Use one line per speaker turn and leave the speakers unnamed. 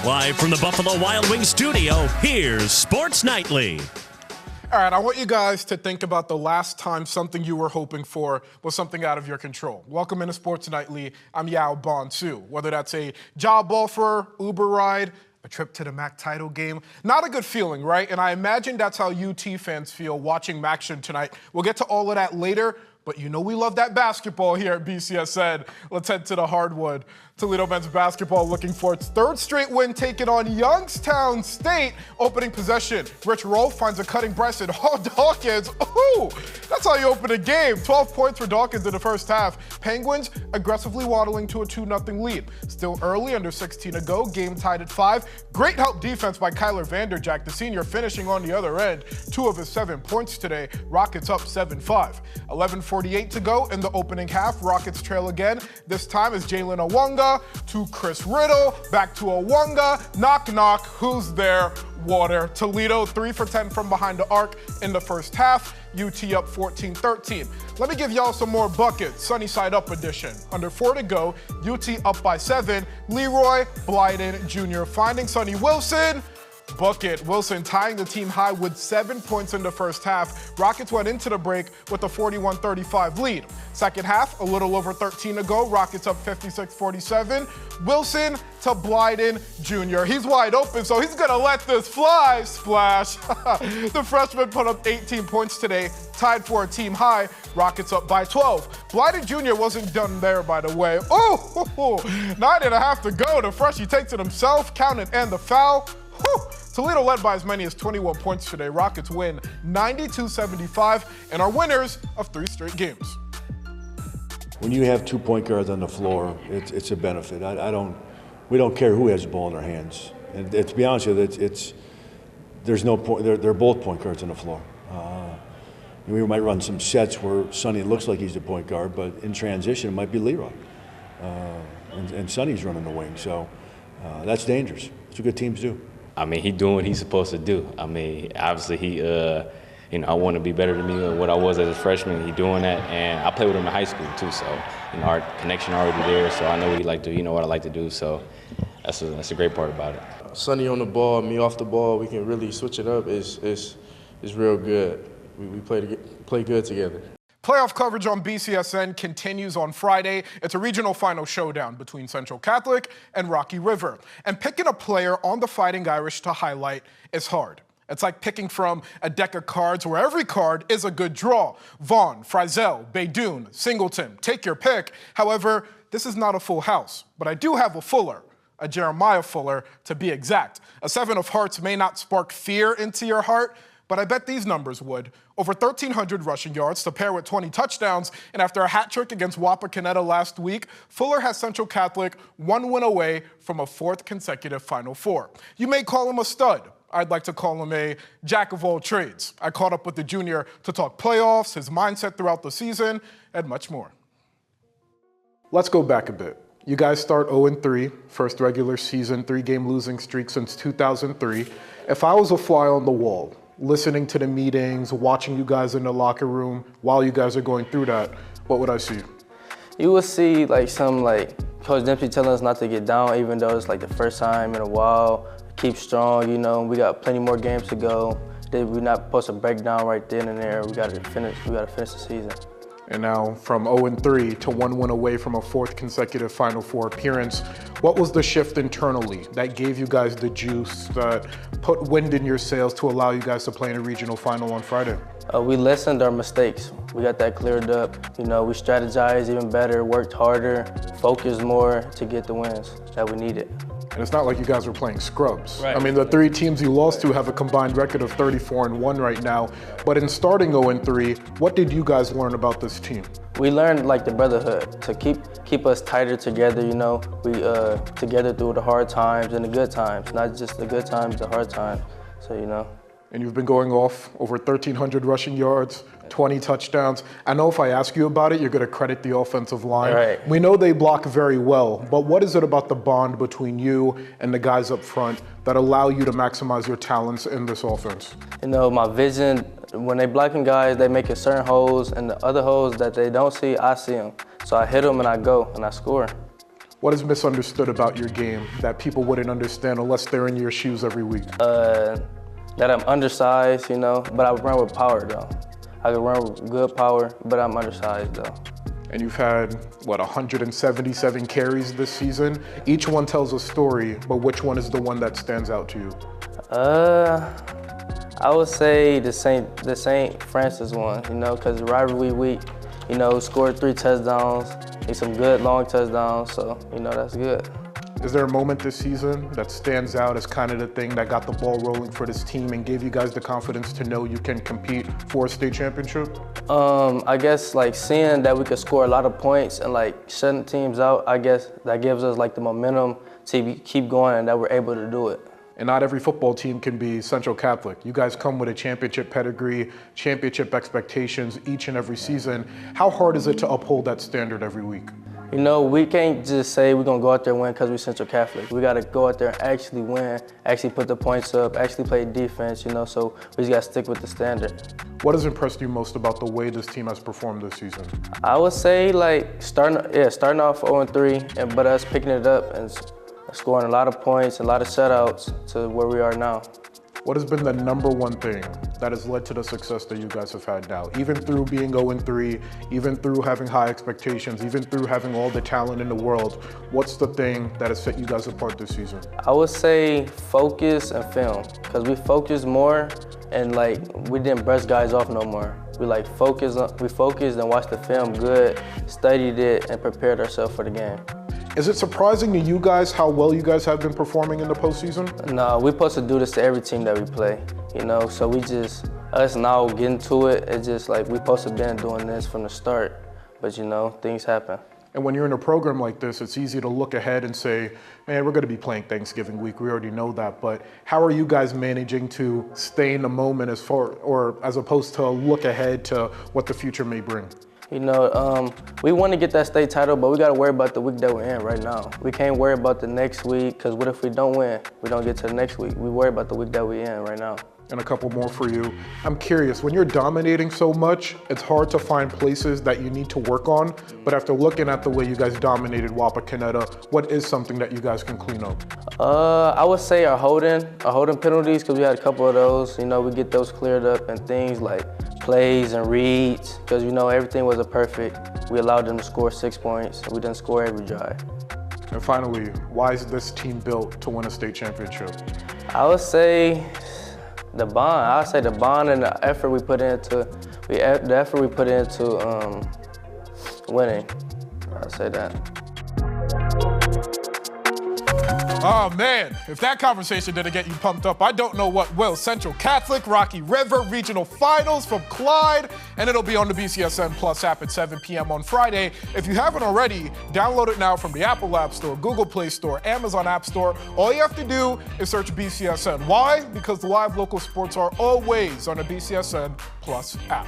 Live from the Buffalo Wild Wings studio, here's Sports Nightly.
All right, I want you guys to think about the last time something you were hoping for was something out of your control. Welcome into Sports Nightly. I'm Yaw Bonsu. Whether that's a job offer, Uber ride, a trip to the MAC title game, not a good feeling, right? And I imagine that's how UT fans feel watching MACtion tonight. We'll get to all of that later, but you know we love that basketball here at BCSN. Let's head to the hardwood. Toledo men's basketball looking for its third straight win, taking on Youngstown State. Opening possession, Rich Rolfe finds a cutting Bryson Dawkins. Ooh, that's how you open a game. 12 points for Dawkins in the first half. Penguins aggressively waddling to a 2-0 lead. Still early, under 16 to go, game tied at 5. Great help defense by Kyler Vanderjack, the senior, finishing on the other end. 2 of his 7 points today. Rockets up 7-5. 11:48 to go in the opening half. Rockets trail again. This time is Jalen Awonga to Chris Riddle, back to Awonga, knock knock, who's there? Water. Toledo 3 for 10 from behind the arc in the first half. UT up 14-13. Let me give y'all some more buckets. Sunny side up edition. Under 4 to go, UT up by 7. Leroy Blyden Jr. finding Sonny Wilson. Bucket. Wilson tying the team high with 7 points in the first half. Rockets went into the break with a 41-35 lead. Second half, a little over 13 to go. Rockets up 56-47. Wilson to Blyden Jr. He's wide open, so he's going to let this fly. Splash. The freshman put up 18 points today, tied for a team high. Rockets up by 12. Blyden Jr. wasn't done there, by the way. Oh, 9.5 to go. The freshie takes it himself, counted, and the foul. Whew. Toledo led by as many as 21 points today. Rockets win 92-75 and are winners of 3 straight games.
When you have 2 point guards on the floor, it's a benefit. We don't care who has the ball in their hands. And to be honest with you, there's no point. They're both point guards on the floor. We might run some sets where Sonny looks like he's the point guard, but in transition it might be Leroy, and Sonny's running the wing. So that's dangerous. That's what good teams do.
I mean, he's doing what he's supposed to do. I mean, obviously I want to be better than me than what I was as a freshman. He's doing that, and I played with him in high school too. So, our connection already there. So I know what he like to do. What I like to do. So that's a great part about it.
Sonny on the ball, me off the ball. We can really switch it up. It's real good. We play good together.
Playoff coverage on BCSN continues on Friday. It's a regional final showdown between Central Catholic and Rocky River. And picking a player on the Fighting Irish to highlight is hard. It's like picking from a deck of cards where every card is a good draw. Vaughn, Frizzell, Baydoun, Singleton, take your pick. However, this is not a full house, but I do have a Fuller, a Jeremiah Fuller to be exact. A 7 of hearts may not spark fear into your heart, but I bet these numbers would. Over 1,300 rushing yards to pair with 20 touchdowns, and after a hat trick against Wapakoneta last week, Fuller has Central Catholic 1 win away from a 4th consecutive Final Four. You may call him a stud. I'd like to call him a jack of all trades. I caught up with the junior to talk playoffs, his mindset throughout the season, and much more. Let's go back a bit. You guys start 0-3, first regular season, 3-game losing streak since 2003. If I was a fly on the wall, listening to the meetings, watching you guys in the locker room while you guys are going through that, what would I see?
You will see Coach Dempsey telling us not to get down, even though it's the first time in a while. Keep strong, we got plenty more games to go. We're not supposed to break down right then and there. We got to finish the season.
And now from 0-3 to 1 win away from a 4th consecutive Final Four appearance, what was the shift internally that gave you guys the juice, that put wind in your sails to allow you guys to play in a regional final on Friday?
We lessened our mistakes. We got that cleared up. We strategized even better, worked harder, focused more to get the wins that we needed.
And it's not like you guys were playing scrubs.
Right.
I mean, the 3 teams you lost to have a combined record of 34-1 right now. But in starting 0-3, what did you guys learn about this team?
We learned the brotherhood, to keep us tighter together, We together through the hard times and the good times, not just the good times, the hard times. So,
And you've been going off over 1,300 rushing yards, 20 touchdowns. I know if I ask you about it, you're going to credit the offensive line.
Right.
We know they block very well, but what is it about the bond between you and the guys up front that allow you to maximize your talents in this offense?
My vision, when they blocking guys, they making certain holes, and the other holes that they don't see, I see them. So I hit them and I go and I score.
What is misunderstood about your game that people wouldn't understand unless they're in your shoes every week?
That I'm undersized, you know, but I run with power though. I can run with good power, but I'm undersized though.
And you've had, 177 carries this season? Each one tells a story, but which one is the one that stands out to you?
I would say the St. Francis one, you know, because rivalry week, you know, scored 3 touchdowns, and some good long touchdowns, so, you know, that's good.
Is there a moment this season that stands out as kind of the thing that got the ball rolling for this team and gave you guys the confidence to know you can compete for a state championship?
I guess like seeing that we could score a lot of points and like shutting teams out, I guess that gives us like the momentum to keep going and that we're able to do it.
And not every football team can be Central Catholic. You guys come with a championship pedigree, championship expectations each and every season. How hard is it to uphold that standard every week?
You know, we can't just say we're gonna go out there and win because we're Central Catholic. We gotta go out there and actually win, actually put the points up, actually play defense, you know, so we just gotta stick with the standard.
What has impressed you most about the way this team has performed this season?
I would say like starting off 0-3, but us picking it up and scoring a lot of points, a lot of shutouts to where we are now.
What has been the number one thing that has led to the success that you guys have had now? Even through being 0-3, even through having high expectations, even through having all the talent in the world, what's the thing that has set you guys apart this season?
I would say focus and film, because we focused more and like we didn't brush guys off no more. We focused and watched the film good, studied it, and prepared ourselves for the game.
Is it surprising to you guys how well you guys have been performing in the postseason?
No, we're supposed to do this to every team that we play, you know, so us now getting to it, it's just like we're supposed to been doing this from the start, but you know, things happen.
And when you're in a program like this, it's easy to look ahead and say, man, we're gonna be playing Thanksgiving week, we already know that, but how are you guys managing to stay in the moment as opposed to look ahead to what the future may bring?
You know, we want to get that state title, but we got to worry about the week that we're in right now. We can't worry about the next week, because what if we don't win? We don't get to the next week. We worry about the week that we're in right now.
And a couple more for you. I'm curious, when you're dominating so much, it's hard to find places that you need to work on, but after looking at the way you guys dominated Wapakoneta, what is something that you guys can clean up?
I would say our holding penalties, because we had a couple of those. You know, we get those cleared up, and things like plays and reads, because you know everything wasn't perfect. We allowed them to score 6 points, and we didn't score every drive.
And finally, why is this team built to win a state championship?
I would say the bond. I would say the bond and the effort we put into winning. I'd say that.
Oh man, if that conversation didn't get you pumped up, I don't know what will. Central Catholic, Rocky River Regional Finals from Clyde, and it'll be on the BCSN Plus app at 7 p.m. on Friday. If you haven't already, download it now from the Apple App Store, Google Play Store, Amazon App Store. All you have to do is search BCSN. Why? Because the live local sports are always on the BCSN Plus app.